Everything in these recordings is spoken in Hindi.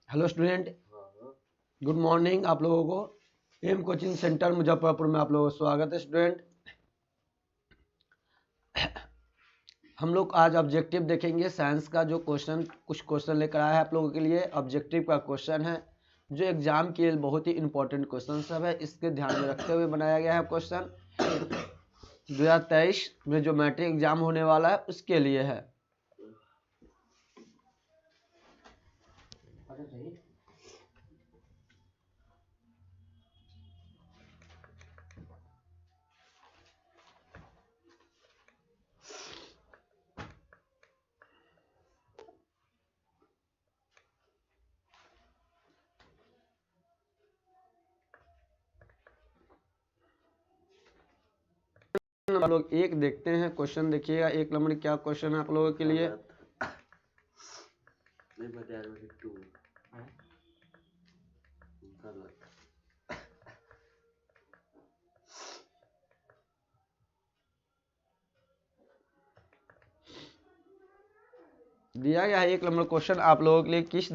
Hello student, good morning. आप लोगों को एम कोचिंग सेंटर मुजफ्फरपुर में आप लोगों को स्वागत है। स्टूडेंट, हम लोग आज ऑब्जेक्टिव देखेंगे। साइंस का जो कुछ क्वेश्चन लेकर आया है आप लोगों के लिए। ऑब्जेक्टिव का क्वेश्चन है जो एग्जाम के लिए बहुत ही इंपॉर्टेंट क्वेश्चन सब है, इसके ध्यान में रखते हुए बनाया गया है क्वेश्चन। 2023 में जो मैट्रिक एग्जाम होने वाला है उसके लिए है। हम लोग एक देखते हैं क्वेश्चन। देखिएगा एक नंबर क्या क्वेश्चन है आप लोगों के लिए। दिया गया है एक नंबर क्वेश्चन आप लोगों के लिए। किस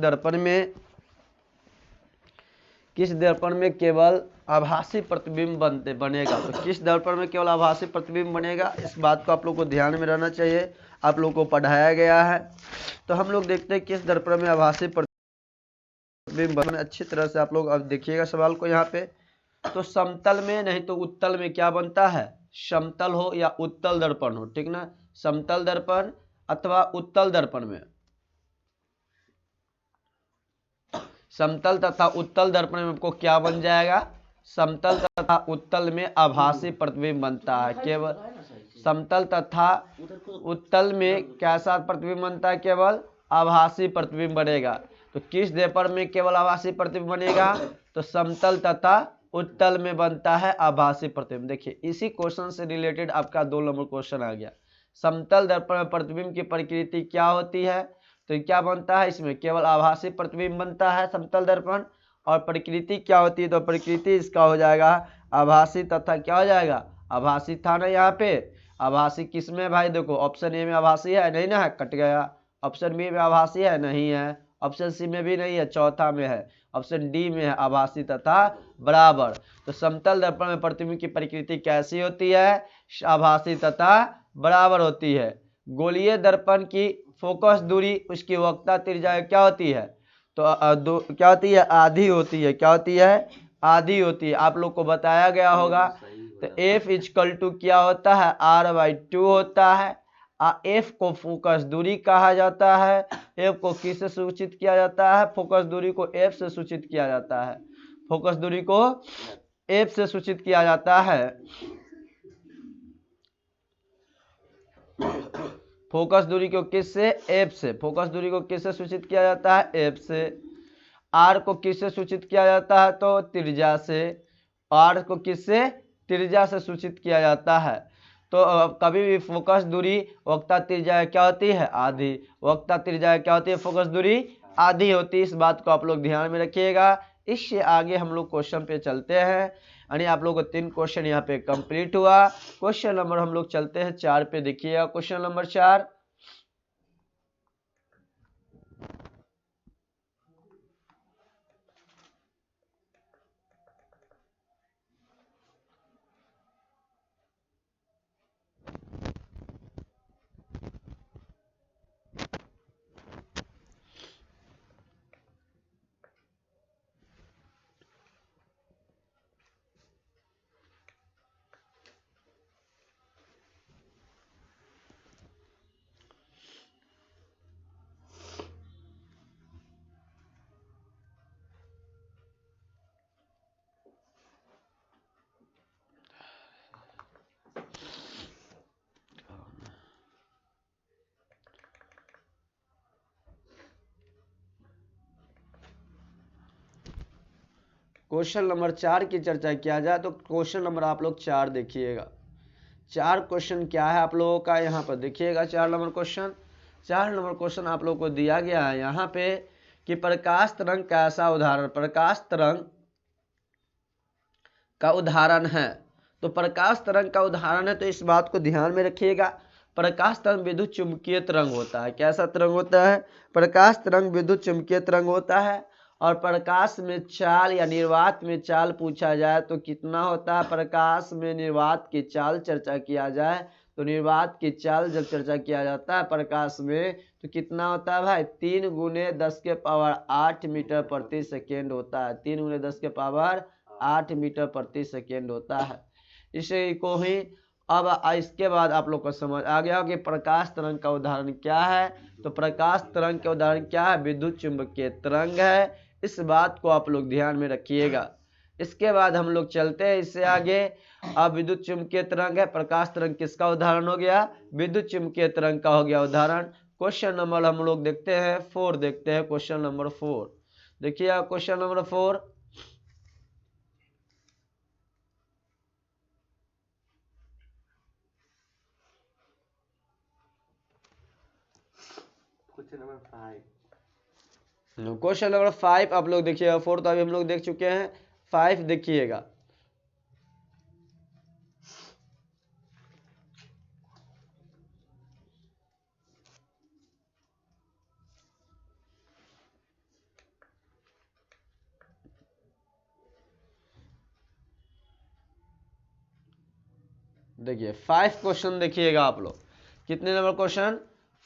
दर्पण में केवल आभासी प्रतिबिंब बनेगा। तो किस दर्पण में केवल आभासी प्रतिबिंब बनेगा, इस बात को आप लोग को ध्यान में रहना चाहिए। आप लोग को पढ़ाया गया है। तो हम लोग देखते हैं किस दर्पण में आभासी प्रतिबिंब बने। अच्छी तरह से आप लोग अब देखिएगा सवाल को यहाँ पे। तो समतल में नहीं तो उत्तल में क्या बनता है, समतल हो या उत्तल दर्पण हो, ठीक ना। समतल दर्पण अथवा उत्तल दर्पण में, समतल तथा उत्तल दर्पण में आपको क्या बन जाएगा, समतल तथा उत्तल में आभासी प्रतिबिंब बनता है। केवल समतल तथा उत्तल में कैसा प्रतिबिंब बनता है, केवल आभासी प्रतिबिंब बनेगा। तो किस दर्पण में केवल आभासी प्रतिबिंब बनेगा, तो समतल तथा उत्तल में बनता है आभासी प्रतिबिंब। देखिए इसी क्वेश्चन से रिलेटेड आपका 2 नंबर क्वेश्चन आ गया। समतल दर्पण में प्रतिबिंब की प्रकृति क्या होती है, तो क्या बनता है, इसमें केवल आभासी प्रतिबिंब बनता है समतल दर्पण। और प्रकृति क्या होती है, तो प्रकृति इसका हो जाएगा आभासी तथा क्या हो जाएगा, आभासी था ना यहाँ पे। आभासी किस में भाई, देखो ऑप्शन ए में आभासी है नहीं ना, है कट गया। ऑप्शन बी में आभासी है नहीं है। ऑप्शन सी में भी नहीं है, चौथा में है। ऑप्शन डी में है आभासी तथा बराबर। तो समतल दर्पण में प्रतिबिंब की प्रकृति कैसी होती है, आभासी तथा बराबर होती है। गोलीय दर्पण की फोकस दूरी, उसकी वक्रता त्रिज्या क्या होती है, तो क्या होती है, आधी होती है। क्या होती है, आधी होती है। आप लोग को बताया गया होगा। तो F इक्वल टू क्या होता है, R/2 होता है। F को फोकस दूरी कहा जाता है। F को किससे सूचित किया जाता है, फोकस दूरी को F से सूचित किया जाता है। फोकस दूरी को F से सूचित किया जाता है। फोकस दूरी को किससे, F से। फोकस दूरी को किससे सूचित किया जाता है, F से। R को किससे सूचित किया जाता है, तो त्रिज्या से। R को किससे, त्रिज्या से सूचित किया जाता है। तो कभी भी फोकस दूरी वक्रता त्रिज्या क्या होती है, आधी। वक्रता त्रिज्या क्या होती है, फोकस दूरी आधी होती है। इस बात को आप लोग ध्यान में रखिएगा। इससे आगे हम लोग क्वेश्चन पे चलते हैं। यानी आप लोग को 3 क्वेश्चन यहाँ पे कंप्लीट हुआ। क्वेश्चन नंबर हम लोग चलते हैं 4 पे। देखिएगा क्वेश्चन नंबर 4। क्वेश्चन नंबर 4 की चर्चा किया जाए तो क्वेश्चन नंबर आप लोग 4 देखिएगा। 4 क्वेश्चन क्या है आप लोगों का, यहाँ पर देखिएगा 4 नंबर क्वेश्चन। 4 नंबर क्वेश्चन आप लोग को दिया गया है यहाँ पे कि प्रकाश तरंग का ऐसा उदाहरण, प्रकाश तरंग का उदाहरण है। तो प्रकाश तरंग का उदाहरण है, तो इस बात को ध्यान में रखिएगा। प्रकाश तरंग विद्युत चुंबकीय तरंग होता है। कैसा तरंग होता है, प्रकाश तरंग विद्युत चुंबकीय तरंग होता है। और प्रकाश में चाल या निर्वात में चाल पूछा जाए तो कितना होता है। प्रकाश में निर्वात की चाल चर्चा किया जाए तो निर्वात की चाल जब चर्चा किया जाता है प्रकाश में तो कितना होता है भाई 3 × 10⁸ मीटर प्रति सेकेंड होता है। 3 × 10⁸ मीटर प्रति सेकेंड होता है। इसे को ही अब इसके बाद आप लोग को समझ आ गया कि प्रकाश तरंग का उदाहरण क्या है। तो प्रकाश तरंग के उदाहरण क्या है, विद्युत चुंबकीय तरंग है। इस बात को आप लोग ध्यान में रखिएगा। इसके बाद हम लोग चलते हैं इससे आगे। अब विद्युत चुंबकीय तरंग है, प्रकाश तरंग किसका उदाहरण हो गया, विद्युत चुंबकीय तरंग का हो गया उदाहरण। क्वेश्चन नंबर हम लोग देखते हैं 4 देखते हैं। क्वेश्चन नंबर 4 देखिए, क्वेश्चन नंबर 4 क्वेश्चन नंबर 5 आप लोग देखिएगा। 4 तो अभी हम लोग देख चुके हैं, 5 देखिएगा। देखिए 5 क्वेश्चन देखिएगा आप लोग। कितने नंबर क्वेश्चन,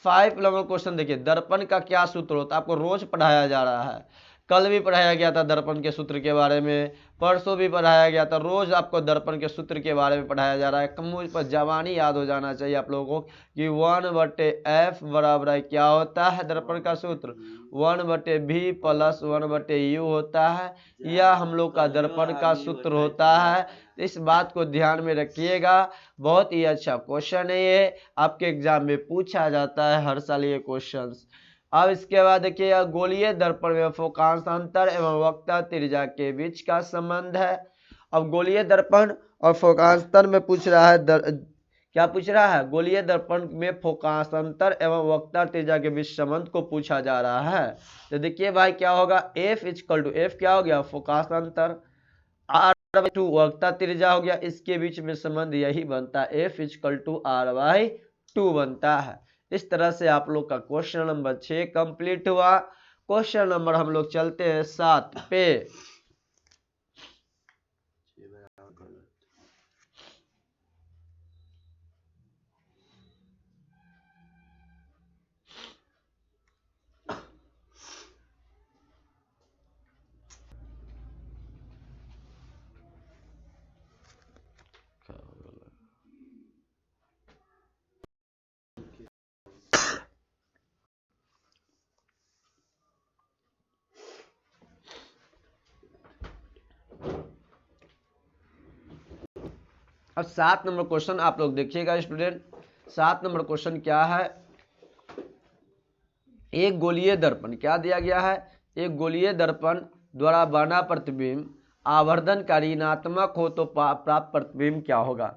5 नंबर क्वेश्चन। देखिए दर्पण का क्या सूत्र होता है, आपको रोज पढ़ाया जा रहा है। कल भी पढ़ाया गया था दर्पण के सूत्र के बारे में, परसों भी पढ़ाया गया था। रोज आपको दर्पण के सूत्र के बारे में पढ़ाया जा रहा है। मुझ पर जवानी याद हो जाना चाहिए आप लोगों को कि 1/f बराबर है क्या होता है दर्पण का सूत्र, 1/v + 1/u होता है। यह हम लोग का दर्पण का सूत्र होता है। इस बात को ध्यान में रखिएगा। बहुत ही अच्छा क्वेश्चन है ये, आपके एग्जाम में पूछा जाता है हर साल ये क्वेश्चंस। अब इसके बाद देखिए गोलीय दर्पण में फोकांशांतर एवं वक्रता त्रिज्या के बीच का संबंध है। अब गोलीय दर्पण और फोकांशांतर में पूछ रहा है क्या पूछ रहा है, गोलीय दर्पण में फोकांशांतर एवं वक्रता त्रिज्या के बीच संबंध को पूछा जा रहा है। तो देखिए भाई क्या होगा, F क्या हो गया फोकांशांतर, R/2 वक्रता त्रिज्या हो गया। इसके बीच में संबंध यही बनता है, F = R/2 बनता है। इस तरह से आप लोग का क्वेश्चन नंबर 6 कंप्लीट हुआ। क्वेश्चन नंबर हम लोग चलते हैं 7 पे। अब 7 नंबर क्वेश्चन आप लोग देखिएगा स्टूडेंट। 7 नंबर क्वेश्चन क्या है, एक गोलीय दर्पण क्या दिया गया है, एक गोलीय दर्पण द्वारा बना प्रतिबिंब आवर्धन का ऋणात्मक हो तो प्राप्त प्रतिबिंब क्या होगा।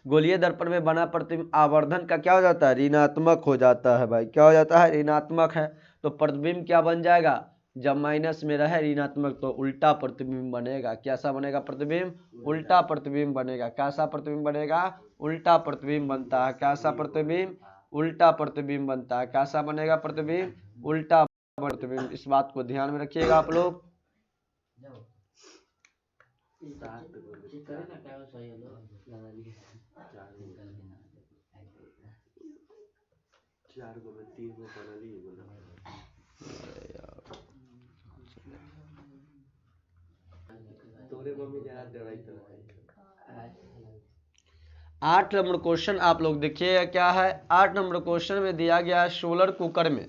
गोलीय दर्पण में बना प्रतिबिंब आवर्धन का क्या हो जाता है, ऋणात्मक हो जाता है भाई। क्या हो जाता है, ऋणात्मक है। तो प्रतिबिंब क्या बन जाएगा, जब माइनस में रहे ऋणात्मक तो उल्टा प्रतिबिंब बनेगा। कैसा बनेगा प्रतिबिंब, उल्टा प्रतिबिंब बनेगा। कैसा प्रतिबिंब बनेगा, उल्टा प्रतिबिंब बनता है। कैसा प्रतिबिंब, उल्टा प्रतिबिंब बनता है। कैसा बनेगा प्रतिबिंब, उल्टा प्रतिबिंब। इस बात को ध्यान में रखिएगा आप लोग। आठ नंबर क्वेश्चन आप लोग देखिएगा क्या है। 8 नंबर क्वेश्चन में दिया गया है सोलर कुकर में,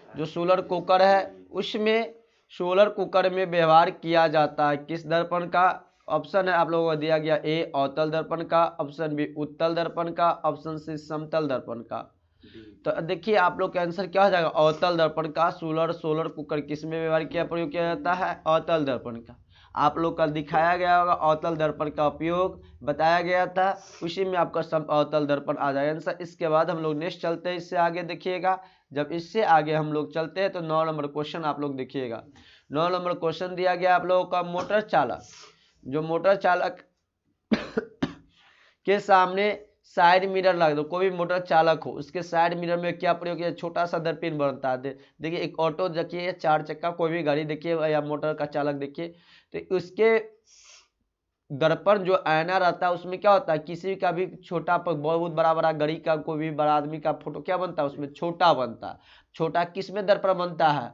जो सोलर कुकर है उसमें सोलर कुकर में व्यवहार किया जाता है किस दर्पण का। ऑप्शन है आप लोगों को दिया गया, ए अवतल दर्पण का, ऑप्शन बी उत्तल दर्पण का, ऑप्शन सी समतल दर्पण का। तो देखिए आप लोग का आंसर क्या हो जाएगा, अवतल दर्पण का। सोलर कुकर किस में व्यवहार किया प्रयोग किया जाता है, अवतल दर्पण का। आप लोग का दिखाया गया होगा अवतल दर्पण का उपयोग बताया गया था, उसी में आपका अवतल दर्पण आ जाएगा आंसर। इसके बाद हम लोग नेक्स्ट चलते हैं इससे आगे देखिएगा। जब इससे आगे हम लोग चलते हैं तो 9 नंबर क्वेश्चन आप लोग देखिएगा। 9 नंबर क्वेश्चन दिया गया आप लोगों का, मोटर चालक, जो मोटर चालक के सामने साइड मिरर लगा दो, कोई भी मोटर चालक हो उसके साइड मिरर में क्या प्रयोग किया, छोटा सा दर्पण बनता है। देखिए एक ऑटो देखिए, 4 चक्का कोई भी गाड़ी देखिए या मोटर का चालक देखिए, तो उसके दर्पण जो आईना रहता है उसमें क्या होता है, किसी का भी छोटा बहुत बड़ा बड़ा गाड़ी का कोई भी बड़ा आदमी का फोटो क्या बनता है उसमें छोटा बनता है। छोटा किस में दर्पण बनता है,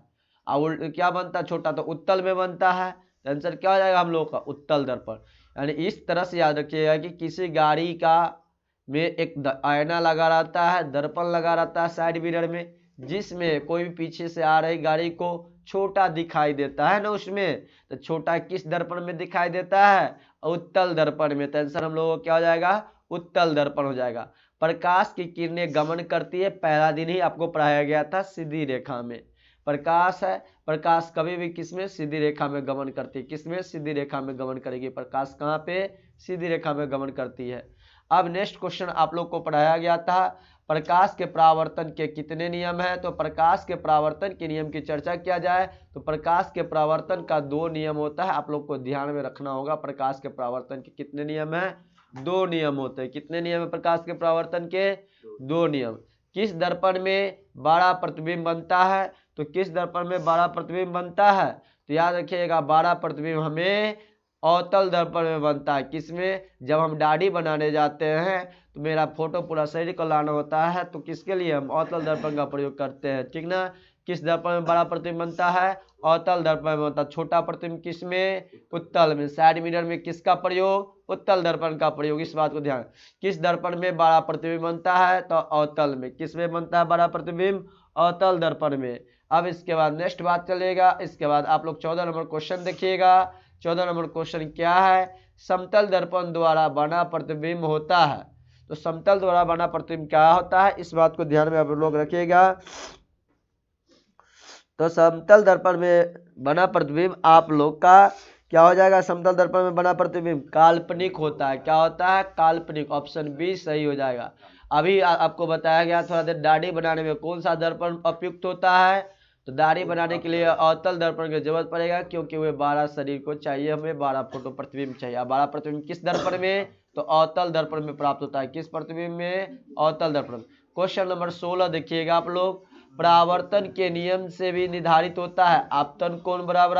और क्या बनता है छोटा, तो उत्तल में बनता है। आंसर क्या हो जाएगा हम लोग का, उत्तल दर्पण। यानी इस तरह से याद रखिएगा कि किसी गाड़ी का में एक आईना लगा रहता है, दर्पण लगा रहता है साइड मिरर में, जिसमें कोई भी पीछे से आ रही गाड़ी को छोटा दिखाई देता है ना उसमें, तो छोटा किस दर्पण में दिखाई देता है, उत्तल दर्पण में। तो आंसर हम लोगों को क्या हो जाएगा, उत्तल दर्पण हो जाएगा। प्रकाश की किरणें गमन करती है, पहला दिन ही आपको पढ़ाया गया था सीधी रेखा में। प्रकाश है, प्रकाश कभी भी किसमें, सीधी रेखा में गमन करती है। किसमें, सीधी रेखा में गमन करेगी प्रकाश, कहाँ पे, सीधी रेखा में गमन करती है। अब नेक्स्ट क्वेश्चन आप लोग को पढ़ाया गया था, प्रकाश के परावर्तन के कितने नियम है। तो प्रकाश के परावर्तन के नियम की चर्चा किया जाए तो प्रकाश के परावर्तन का 2 नियम होता है, आप लोग को ध्यान में रखना होगा। प्रकाश के परावर्तन के कितने नियम है, 2 नियम होते हैं। कितने नियम है प्रकाश के परावर्तन के, 2 नियम। किस दर्पण में बड़ा प्रतिबिंब बनता है, तो किस दर्पण में बड़ा प्रतिबिंब बनता है, तो याद रखिएगा बड़ा प्रतिबिंब हमें अवतल दर्पण में बनता है। किसमें, जब हम दाढ़ी बनाने जाते हैं तो मेरा फोटो पूरा शरीर को लाना होता है, तो किसके लिए हम अवतल दर्पण का प्रयोग करते हैं, ठीक ना। किस दर्पण में बड़ा प्रतिबिंब बनता है, अवतल दर्पण में बनता है। छोटा प्रतिबिंब किसमें, उत्तल में। साइड मिरर में किसका प्रयोग, उत्तल दर्पण का प्रयोग, इस बात को ध्यान। किस दर्पण में बड़ा प्रतिबिंब बनता है, तो अवतल में। किसमें बनता है बड़ा प्रतिबिंब, अवतल दर्पण में। अब इसके बाद नेक्स्ट बात चलेगा, इसके बाद आप लोग 14 नंबर क्वेश्चन देखिएगा। 14 नंबर क्वेश्चन क्या है, समतल दर्पण द्वारा बना प्रतिबिंब होता है। तो समतल द्वारा बना प्रतिबिंब क्या होता है, इस बात को ध्यान में आप लोग रखिएगा। तो समतल दर्पण में बना प्रतिबिंब आप लोग का क्या हो जाएगा, समतल दर्पण में बना प्रतिबिंब काल्पनिक होता है। क्या होता है, काल्पनिक। ऑप्शन बी सही हो जाएगा। अभी आपको बताया गया थोड़ा देर, दाढ़ी बनाने में कौन सा दर्पण उपयुक्त होता है, तो दाढ़ी बनाने के लिए अवतल दर्पण की जरूरत पड़ेगा, क्योंकि वे 12 शरीर को चाहिए, हमें 12 फोटो प्रतिबिंब चाहिए। 12 प्रतिबिंब किस दर्पण में, तो अवतल दर्पण में प्राप्त होता है। किस प्रतिबिंब में, अवतल दर्पण। क्वेश्चन नंबर 16 देखिएगा आप लोग, परावर्तन के नियम से भी निर्धारित होता है आपतन कोण बराबर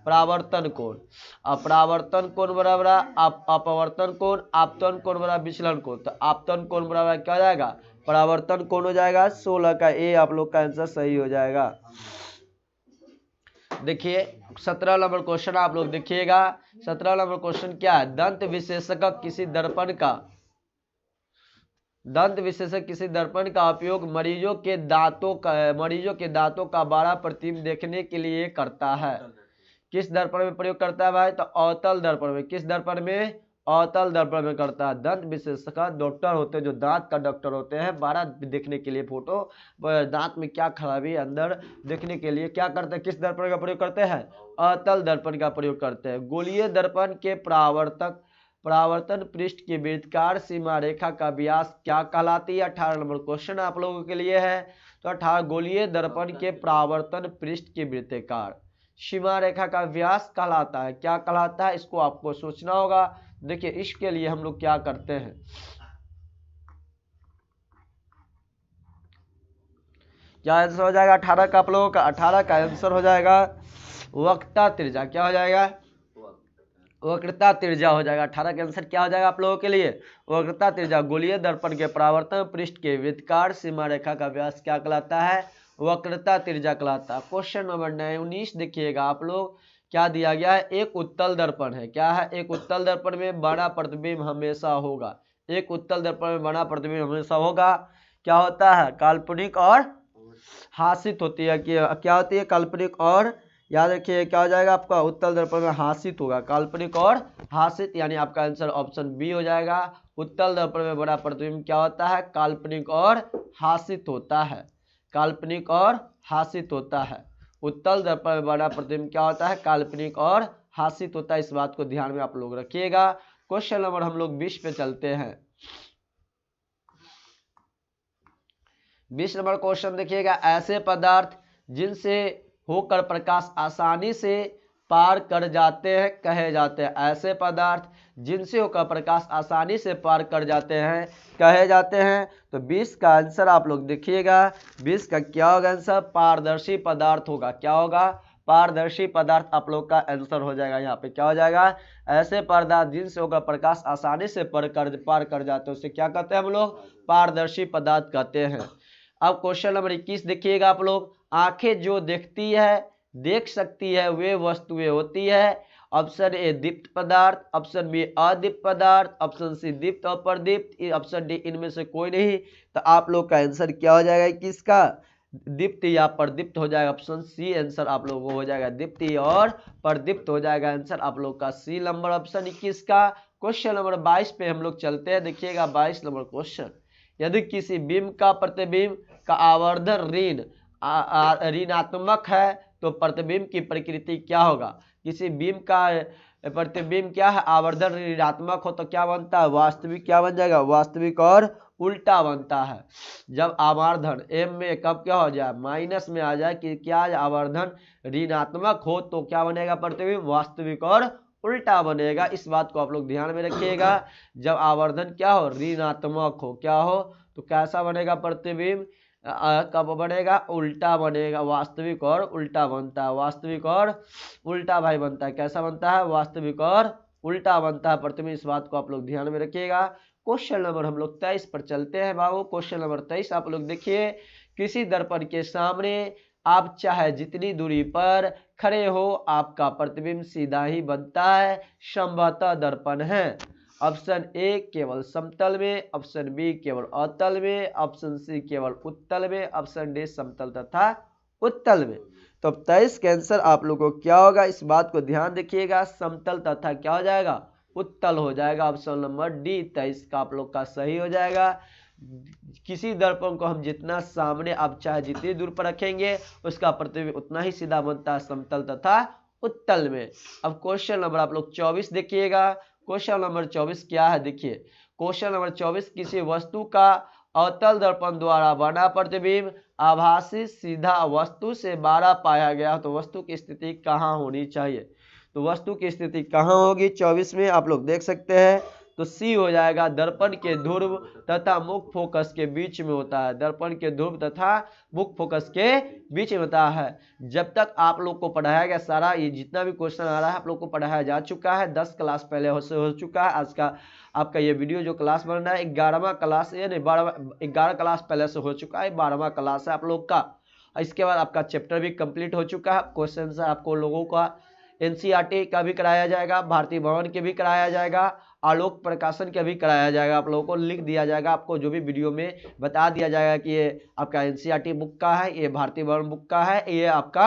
परावर्तन कोण, अपरावर्तन कोण बराबर अपवर्तन कोण, आपतन कोण बराबर विचलन कोण। तो आपतन कोण बराबर क्या हो जाएगा, परावर्तन कोण हो जाएगा। 16 का ए आप लोग का आंसर सही हो जाएगा। देखिए 17 नंबर क्वेश्चन आप लोग देखिएगा। 17 नंबर क्वेश्चन क्या है, दंत विशेषज्ञ किसी दर्पण का, दंत विशेषज्ञ किसी दर्पण का उपयोग मरीजों के दांतों का बड़ा प्रतिबिंब देखने के लिए करता है। किस दर्पण में प्रयोग करता है भाई, तो अवतल दर्पण में। किस दर्पण में, अवतल दर्पण में करता है। दंत विशेषज्ञ डॉक्टर होते हैं, जो दांत का डॉक्टर होते हैं, बड़ा देखने के लिए फोटो, दांत में क्या खराबी है अंदर देखने के लिए क्या करते हैं, किस दर्पण का प्रयोग करते हैं, अवतल दर्पण का प्रयोग करते हैं। गोलीय दर्पण के परावर्तन पृष्ठ की वृत्तकार सीमा रेखा का व्यास क्या कहलाती है। 18 नंबर क्वेश्चन आप लोगों के लिए है। तो 18 गोलीय दर्पण के परावर्तन पृष्ठ की वृत्तकार सीमा रेखा का व्यास कहलाता है। क्या कहलाता है, इसको आपको सोचना होगा। देखिए इसके लिए हम लोग क्या करते हैं, क्या आंसर हो जाएगा 18 का आप लोगों का, 18 का आंसर हो जाएगा वक्रता त्रिज्या। क्या हो जाएगा, वक्रता त्रिज्या हो जाएगा। 18 का आंसर क्या हो जाएगा आप लोगों के लिए, वक्रता त्रिज्या। गोलीय दर्पण के परावर्तन पृष्ठ के वृत्तकार सीमा रेखा का व्यास क्या कहलाता है, वक्रता त्रिज्या कहलाता है। क्वेश्चन नंबर 19 देखिएगा आप लोग, क्या दिया गया है, एक उत्तल दर्पण है। क्या है, एक उत्तल दर्पण में बड़ा प्रतिबिंब हमेशा होगा। एक उत्तल दर्पण में बड़ा प्रतिबिंब हमेशा होगा। क्या होता है, काल्पनिक और हासित होती है। क्या होती है, काल्पनिक और, याद रखिए क्या हो जाएगा आपका, उत्तल दर्पण में हासित होगा, काल्पनिक और हासित। यानी आपका आंसर ऑप्शन बी हो जाएगा। उत्तल दर्पण में बड़ा प्रतिबिंब क्या होता है, काल्पनिक और हासित होता है। काल्पनिक और हासित होता है। उत्तल दर्पण में बड़ा प्रतिबिंब क्या होता है, काल्पनिक और हासित होता है। इस बात को ध्यान में आप लोग रखिएगा। क्वेश्चन नंबर हम लोग 20 पे चलते हैं। 20 नंबर क्वेश्चन देखिएगा, ऐसे पदार्थ जिनसे होकर प्रकाश आसानी से पार कर जाते हैं कहे जाते हैं। ऐसे पदार्थ जिनसे होकर प्रकाश आसानी से पार कर जाते हैं कहे जाते हैं। तो 20 का आंसर आप लोग देखिएगा, 20 का क्या होगा आंसर, पारदर्शी पदार्थ होगा। क्या होगा, पारदर्शी पदार्थ आप लोग का आंसर हो जाएगा। यहाँ पे क्या हो जाएगा, ऐसे पदार्थ जिनसे होकर प्रकाश आसानी से पार कर जाते हैं उसे क्या कहते हैं हम लोग, पारदर्शी पदार्थ कहते हैं। अब क्वेश्चन नंबर 21 देखिएगा आप लोग, आंखें जो देखती है देख सकती है वे वस्तुएं होती है। ऑप्शन ए दीप्त पदार्थ, ऑप्शन बी अदीप्त पदार्थ, ऑप्शन सी दीप्त और प्रदीप्त, ऑप्शन डी इनमें से कोई नहीं। तो आप लोग का आंसर क्या हो जाएगा, किसका, दीप्त या प्रदीप्त हो जाएगा। ऑप्शन सी आंसर आप लोगों को हो जाएगा, दीप्त और प्रदीप्त हो जाएगा आंसर आप लोग का सी नंबर ऑप्शन 21 का। क्वेश्चन नंबर 22 पे हम लोग चलते हैं। देखिएगा 22 नंबर क्वेश्चन, यदि किसी बिंब का प्रतिबिंब का आवर्धन ऋणात्मक है तो प्रतिबिंब की प्रकृति क्या होगा। किसी बिंब का प्रतिबिंब क्या है, आवर्धन ऋणात्मक हो तो क्या बनता है, वास्तविक क्या बन जाएगा, वास्तविक और उल्टा बनता है। जब आवर्धन एम में कब क्या हो जाए, माइनस में आ जाए कि क्या आवर्धन ऋणात्मक हो तो क्या बनेगा प्रतिबिंब, वास्तविक और उल्टा बनेगा। इस बात को आप लोग ध्यान में रखिएगा। जब आवर्धन क्या हो, ऋणात्मक हो, क्या हो तो कैसा बनेगा प्रतिबिंब, कब बनेगा, उल्टा बनेगा। वास्तविक और उल्टा बनता है, वास्तविक और उल्टा भाई बनता है। कैसा बनता है, वास्तविक और उल्टा बनता है प्रतिबिंब। इस बात को आप लोग ध्यान में रखिएगा। क्वेश्चन नंबर हम लोग 23 पर चलते हैं बाबू। क्वेश्चन नंबर 23 आप लोग देखिए, किसी दर्पण के सामने आप चाहे जितनी दूरी पर खड़े हो आपका प्रतिबिंब सीधा ही बनता है, संभवतः दर्पण है। ऑप्शन ए केवल समतल में, ऑप्शन बी केवल अतल में, ऑप्शन सी केवल उत्तल में, ऑप्शन डी समतल तथा उत्तल में। तो 23 का आंसर आप लोगों को क्या होगा, इस बात को ध्यान रखिएगा, समतल तथा क्या हो जाएगा, उत्तल हो जाएगा। ऑप्शन नंबर डी 23 का आप लोग का सही हो जाएगा। किसी दर्पण को हम जितना सामने आप चाहे जितनी दूर पर रखेंगे उसका प्रतिबिंब उतना ही सीधा बनता है, समतल तथा उत्तल में। अब क्वेश्चन नंबर आप लोग 24 देखिएगा। क्वेश्चन नंबर 24 क्या है, देखिए क्वेश्चन नंबर 24, किसी वस्तु का अवतल दर्पण द्वारा बना प्रतिबिंब आभासी सीधा वस्तु से बाहर पाया गया तो वस्तु की स्थिति कहाँ होनी चाहिए। तो वस्तु की स्थिति कहाँ होगी 24 में, आप लोग देख सकते हैं। तो सी हो जाएगा, दर्पण के ध्रुव तथा मुख्य फोकस के बीच में होता है। दर्पण के ध्रुव तथा मुख्य फोकस के बीच में होता है। जब तक आप लोग को पढ़ाया गया सारा ये जितना भी क्वेश्चन आ रहा है आप लोग को पढ़ाया जा चुका है, 10 क्लास पहले हो चुका है। आज का आपका ये वीडियो जो क्लास बन रहा है 11वां क्लास, यानी 11 क्लास पहले से हो चुका है, 12वां क्लास है आप लोग का। इसके बाद आपका चैप्टर भी कंप्लीट हो चुका है। क्वेश्चन से आपको लोगों का एनसीईआरटी का भी कराया जाएगा, भारतीय भवन के भी कराया जाएगा, आलोक प्रकाशन का भी कराया जाएगा। आप लोगों को लिख दिया जाएगा, आपको जो भी वीडियो में बता दिया जाएगा कि ये आपका एनसीईआरटी बुक का है, ये भारतीय भवन बुक का है, ये आपका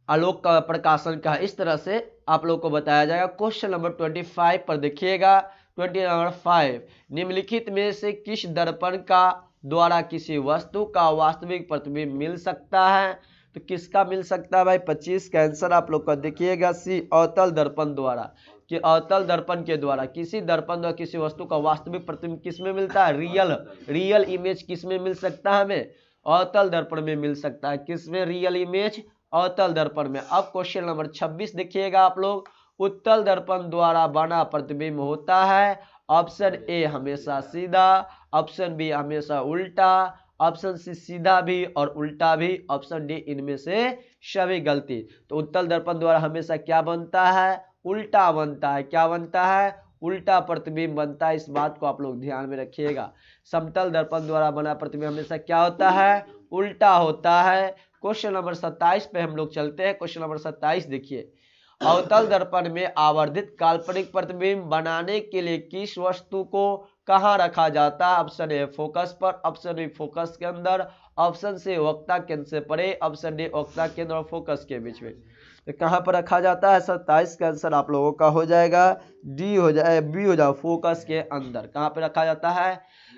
आलोक का प्रकाशन का है। इस तरह से आप लोग को बताया जाएगा। क्वेश्चन नंबर 25 पर देखिएगा। 25, निम्नलिखित में से किस दर्पण का द्वारा किसी वस्तु का वास्तविक प्रतिबिंब मिल सकता है। तो किसका मिल सकता है भाई, 25 का आंसर आप लोग का देखिएगा सी, अवतल दर्पण द्वारा। कि अवतल दर्पण के द्वारा किसी दर्पण द्वारा किसी वस्तु का वास्तविक प्रतिबिंब किसमें मिलता है, रियल इमेज किसमें मिल सकता है, हमें अवतल दर्पण में मिल सकता है। किसमें, रियल इमेज अवतल दर्पण में। अब क्वेश्चन नंबर 26 देखिएगा आप लोग, उत्तल दर्पण द्वारा बना प्रतिबिंब होता है। ऑप्शन ए हमेशा सीधा, ऑप्शन बी हमेशा उल्टा, ऑप्शन सी सीधा भी और उल्टा भी, ऑप्शन डी इनमें से सभी गलती। तो उत्तल दर्पण द्वारा हमेशा क्या बनता है, उल्टा बनता है। क्या बनता है, उल्टा प्रतिबिंब बनता है। इस बात को आप लोग ध्यान में रखिएगा। समतल दर्पण द्वारा बना प्रतिबिंब हमेशा क्या होता है, उल्टा होता है। क्वेश्चन नंबर 27 पे हम लोग चलते हैं। क्वेश्चन नंबर 27 देखिए, अवतल दर्पण में आवर्धित काल्पनिक प्रतिबिंब बनाने के लिए किस वस्तु को कहाँ रखा जाता है। ऑप्शन ए फोकस पर, ऑप्शन बी फोकस के अंदर, ऑप्शन सी वक्ता केंद्र से परे, ऑप्शन डी वक्ता केंद्र और फोकस के बीच में। तो कहाँ पर रखा जाता है, 27 का आंसर आप लोगों का हो जाएगा डी हो जाए, बी हो जाए, फोकस के अंदर। कहाँ पर रखा जाता है,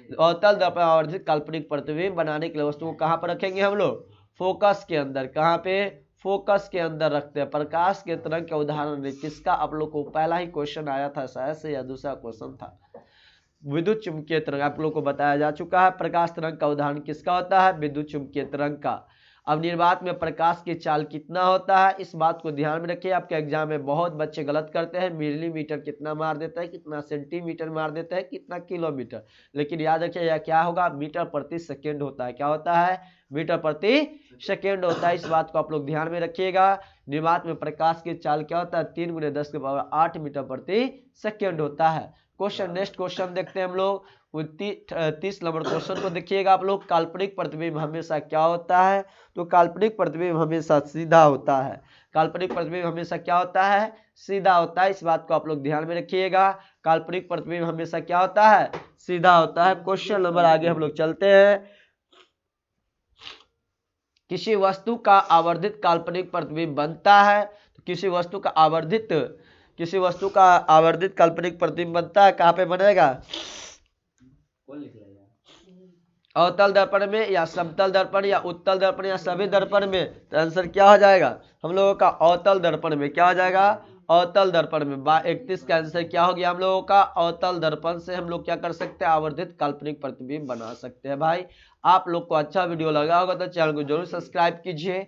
अवतल दर्पण आवर्धित काल्पनिक प्रतिबिंब बनाने के लिए वस्तु को कहाँ पर रखेंगे हम लोग, फोकस के अंदर। कहाँ पे, फोकस के अंदर रखते हैं। प्रकाश के तरंग का उदाहरण किसका, आप लोग को पहला ही क्वेश्चन आया था शायद से, या दूसरा क्वेश्चन था। विद्युत चुंबकीय तरंग आप लोग को बताया जा चुका है। प्रकाश तरंग का उदाहरण किसका होता है, विद्युत चुंबकीय तरंग का। अब निर्वात में प्रकाश की चाल कितना होता है, इस बात को ध्यान में रखिए। आपके एग्जाम में बहुत बच्चे गलत करते हैं, मिलीमीटर कितना मार देता है, कितना सेंटीमीटर मार देता है, कितना किलोमीटर, लेकिन याद रखिए यह क्या होगा, मीटर प्रति सेकेंड होता है। क्या होता है, मीटर प्रति सेकेंड होता है। इस बात को आप लोग ध्यान में रखिएगा। निर्वात में प्रकाश की चाल क्या होता है, 3 × 10⁸ मीटर प्रति सेकेंड होता है। क्वेश्चन, नेक्स्ट क्वेश्चन देखते हैं हम लोग। 30 नंबर क्वेश्चन को देखिएगा आप लोग। काल्पनिक प्रतिबिंब हमेशा क्या होता है, तो काल्पनिक प्रतिबिंब हमेशा सीधा होता है। काल्पनिक प्रतिबिंब हमेशा क्या होता है, सीधा होता है। इस बात को आप लोग ध्यान में रखिएगा। काल्पनिक प्रतिबिंब हमेशा क्या होता है, सीधा होता है। क्वेश्चन नंबर आगे हम लोग चलते हैं। किसी वस्तु का आवर्धित काल्पनिक प्रतिबिंब बनता है, तो किसी वस्तु का आवर्धित काल्पनिक प्रतिबिंब बनता है, कहाँ पे बनेगा, अवतल दर्पण में या समतल दर्पण या उत्तल दर्पण या सभी दर्पण में, तो आंसर क्या हो जाएगा हम लोगों का, अवतल दर्पण में। क्या हो जाएगा, अवतल दर्पण में। 31 का आंसर क्या हो गया हम लोगों का, अवतल दर्पण से हम लोग क्या कर सकते हैं, आवर्धित काल्पनिक प्रतिबिंब बना सकते हैं। भाई आप लोग को अच्छा वीडियो लगा होगा तो चैनल को जरूर सब्सक्राइब कीजिए।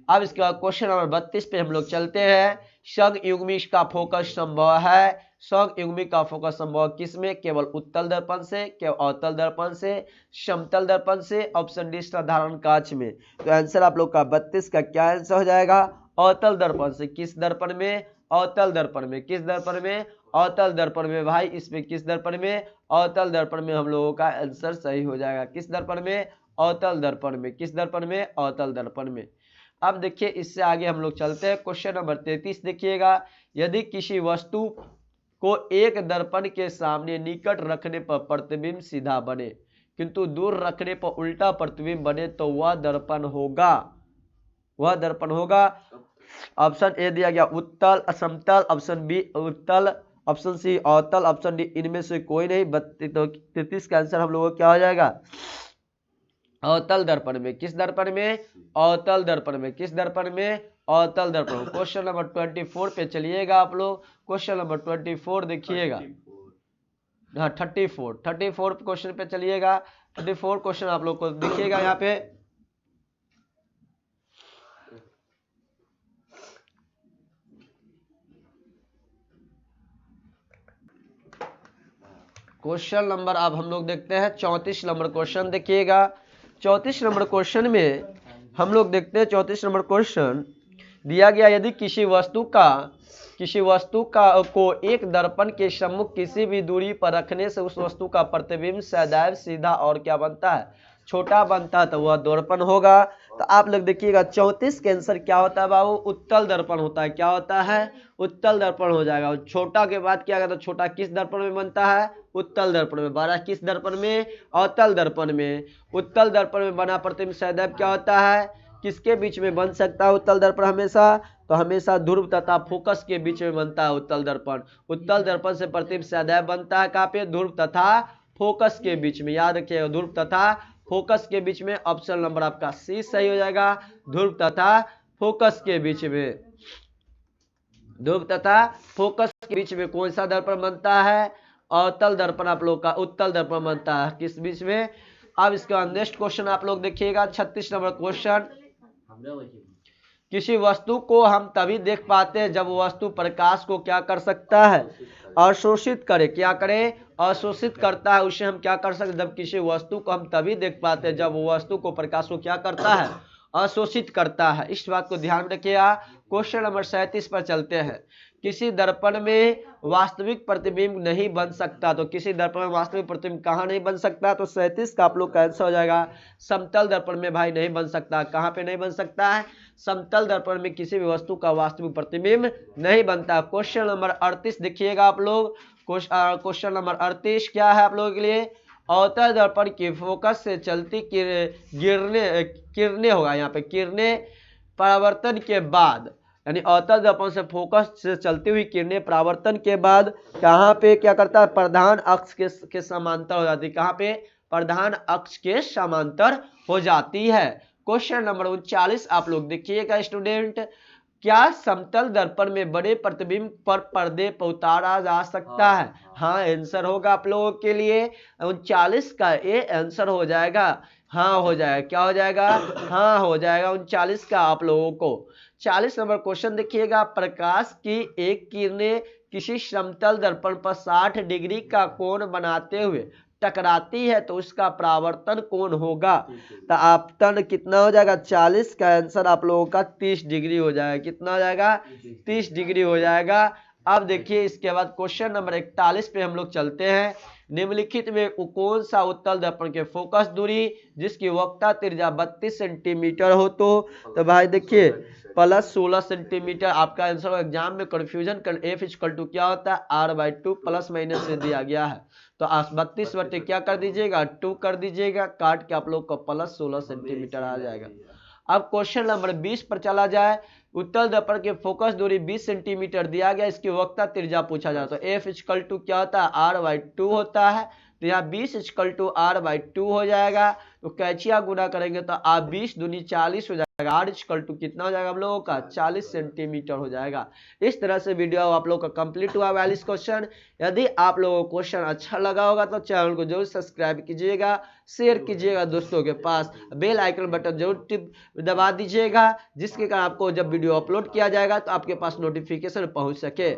अब इसके बाद क्वेश्चन नंबर 32 पे हम लोग चलते हैं। संयुग्मी का फोकस संभव है, संयुग्मी का फोकस संभव किसमें, केवल उत्तल दर्पण से, केवल अवतल दर्पण से, समतल दर्पण से, ऑप्शन डी साधारण कांच में। तो आंसर आप लोग का 32 का क्या आंसर हो जाएगा, अवतल दर्पण से। किस दर्पण में, अवतल दर्पण में। किस दर्पण में, अवतल दर्पण में। भाई इसमें किस दर्पण में, अवतल दर्पण में हम लोगों का आंसर सही हो जाएगा। किस दर्पण में, अवतल दर्पण में। किस दर्पण में, अवतल दर्पण में। अब देखिए इससे आगे हम लोग चलते हैं। क्वेश्चन नंबर 33 देखिएगा। यदि किसी वस्तु को एक दर्पण के सामने निकट रखने पर प्रतिबिंब सीधा बने, किंतु दूर रखने पर उल्टा प्रतिबिंब बने, तो वह दर्पण होगा। वह दर्पण होगा। ऑप्शन ए दिया गया उत्तल, असमतल, ऑप्शन बी उत्तल, ऑप्शन सी अवतल, ऑप्शन डी इनमें से कोई नहीं। 33 का आंसर हम लोगों को क्या हो जाएगा, अवतल दर्पण में। किस दर्पण में, अवतल दर्पण में। किस दर्पण में, अवतल दर्पण में। क्वेश्चन नंबर 24 पे चलिएगा आप लोग। क्वेश्चन नंबर 24 देखिएगा, हाँ 34 क्वेश्चन पे चलिएगा। 34 क्वेश्चन आप लोग को देखिएगा यहाँ पे। क्वेश्चन नंबर अब हम लोग देखते हैं 34 नंबर क्वेश्चन देखिएगा। 34 नंबर क्वेश्चन में हम लोग देखते हैं 34 नंबर क्वेश्चन दिया गया। यदि किसी वस्तु का को एक दर्पण के सम्मुख किसी भी दूरी पर रखने से उस वस्तु का प्रतिबिंब सदैव सीधा और क्या बनता है, छोटा बनता है, तो वह दर्पण होगा। तो आप लोग देखिएगा 34 के आंसर क्या होता है बाबू, उत्तल दर्पण होता है। क्या होता है, उत्तल दर्पण हो जाएगा। छोटा के बाद क्या कहता है, छोटा किस दर्पण में बनता है, उत्तल दर्पण में। 12 किस दर्पण में, अवतल दर्पण में। उत्तल दर्पण में बना प्रतिबिंब सदैव क्या होता है, किसके बीच में बन सकता है उत्तल दर्पण हमेशा, तो हमेशा ध्रुव तथा फोकस के बीच में बनता है उत्तल दर्पण। उत्तल दर्पण से प्रतिबिंब सदैव बनता है कहाँ पे, ध्रुव तथा फोकस के बीच में। याद रखिएगा ध्रुव तथा फोकस के बीच में। ऑप्शन नंबर आपका सी सही हो जाएगा, ध्रुव तथा फोकस के बीच में। ध्रुव तथा फोकस के बीच में कौन सा दर्पण बनता है, अवतल दर्पण आप लोग का उत्तल दर्पण बनता है। किस बीच में। अब इसके बाद नेक्स्ट क्वेश्चन आप लोग देखिएगा 36 नंबर क्वेश्चन। किसी वस्तु को हम तभी देख पाते हैं जब वस्तु प्रकाश को क्या कर सकता है, अवशोषित करे। क्या करे, अवशोषित करता है। उसे हम क्या कर सकते, जब किसी वस्तु को हम तभी देख पाते हैं जब वो वस्तु को प्रकाश को क्या करता है, अवशोषित करता है। इस बात को ध्यान में रखिएगा। क्वेश्चन नंबर 37 पर चलते हैं। किसी दर्पण में वास्तविक प्रतिबिंब नहीं बन सकता, तो किसी दर्पण में वास्तविक प्रतिबिंब कहाँ नहीं बन सकता, तो 37 का आप लोग का आंसर हो जाएगा समतल दर्पण में। भाई नहीं बन सकता। कहाँ पे नहीं बन सकता है, समतल दर्पण में किसी भी वस्तु का वास्तविक प्रतिबिंब नहीं बनता। क्वेश्चन नंबर 38 देखिएगा आप लोग। क्वेश्चन नंबर 38 क्या है आप लोगों के लिए, अवतल दर्पण की फोकस से चलती किरणें होगा यहाँ पे, किरणें परावर्तन के बाद, यानी अवतल दर्पण से फोकस से चलती हुई किरणें परावर्तन के बाद कहाँ पे क्या करता है, प्रधान अक्ष के समांतर हो जाती है। कहाँ पे, प्रधान अक्ष के समांतर हो जाती है। क्वेश्चन नंबर 39 आप लोग देखिएगा स्टूडेंट। क्या समतल दर्पण में बड़े प्रतिबिंब पर पर्दे पर उतारा जा सकता है। हाँ आंसर होगा आप लोगों के लिए 39 का ये आंसर हो जाएगा। हाँ हो जाएगा, क्या हो जाएगा, हाँ हो जाएगा 39 का आप लोगों को। 40 नंबर क्वेश्चन देखिएगा, प्रकाश की एक किरणें किसी समतल दर्पण पर 60 डिग्री का कोण बनाते हुए टकराती है तो उसका परावर्तन कोण होगा। तो आपतन कितना हो जाएगा, 40 का आंसर आप लोगों का 30 डिग्री हो जाएगा। कितना हो जाएगा, 30 डिग्री हो जाएगा। अब देखिए इसके बाद क्वेश्चन नंबर 41 पे हम लोग चलते हैं। निम्नलिखित में कौन सा उत्तल दर्पण के फोकस दूरी जिसकी वक्रता त्रिज्या 32 सेंटीमीटर हो, तो भाई देखिए प्लस 16 सेंटीमीटर आपका आंसर। एग्जाम में कंफ्यूजन कर एफ इक्वल टू क्या होता है, r/2 प्लस माइनस से दिया गया है। तो 32 बटे क्या कर दीजिएगा, 2 कर दीजिएगा, काट के आप लोग को प्लस 16 सेंटीमीटर आ जाएगा। अब क्वेश्चन नंबर 20 पर चला जाए। उत्तल दर्पण के फोकस दूरी 20 सेंटीमीटर दिया गया, इसकी वक्रता त्रिज्या पूछा जाता है। एफ इक्वल टू क्या होता है, r/2 होता है। तो यहाँ 20 इक्वल टू r/2 हो जाएगा। तो कैचिया गुना करेंगे तो आप 20 दूनी 40 हो जाएगा। r इक्वल टू कितना हो जाएगा हम लोगों का, 40 सेंटीमीटर हो जाएगा। इस तरह से वीडियो आप लोग का कंप्लीट हुआ 42 क्वेश्चन। यदि आप लोगों को क्वेश्चन अच्छा लगा होगा तो चैनल को जरूर सब्सक्राइब कीजिएगा, शेयर कीजिएगा दोस्तों के पास, बेल आइकन बटन जरूर दबा दीजिएगा, जिसके कारण आपको जब वीडियो अपलोड किया जाएगा तो आपके पास नोटिफिकेशन पहुंच सके।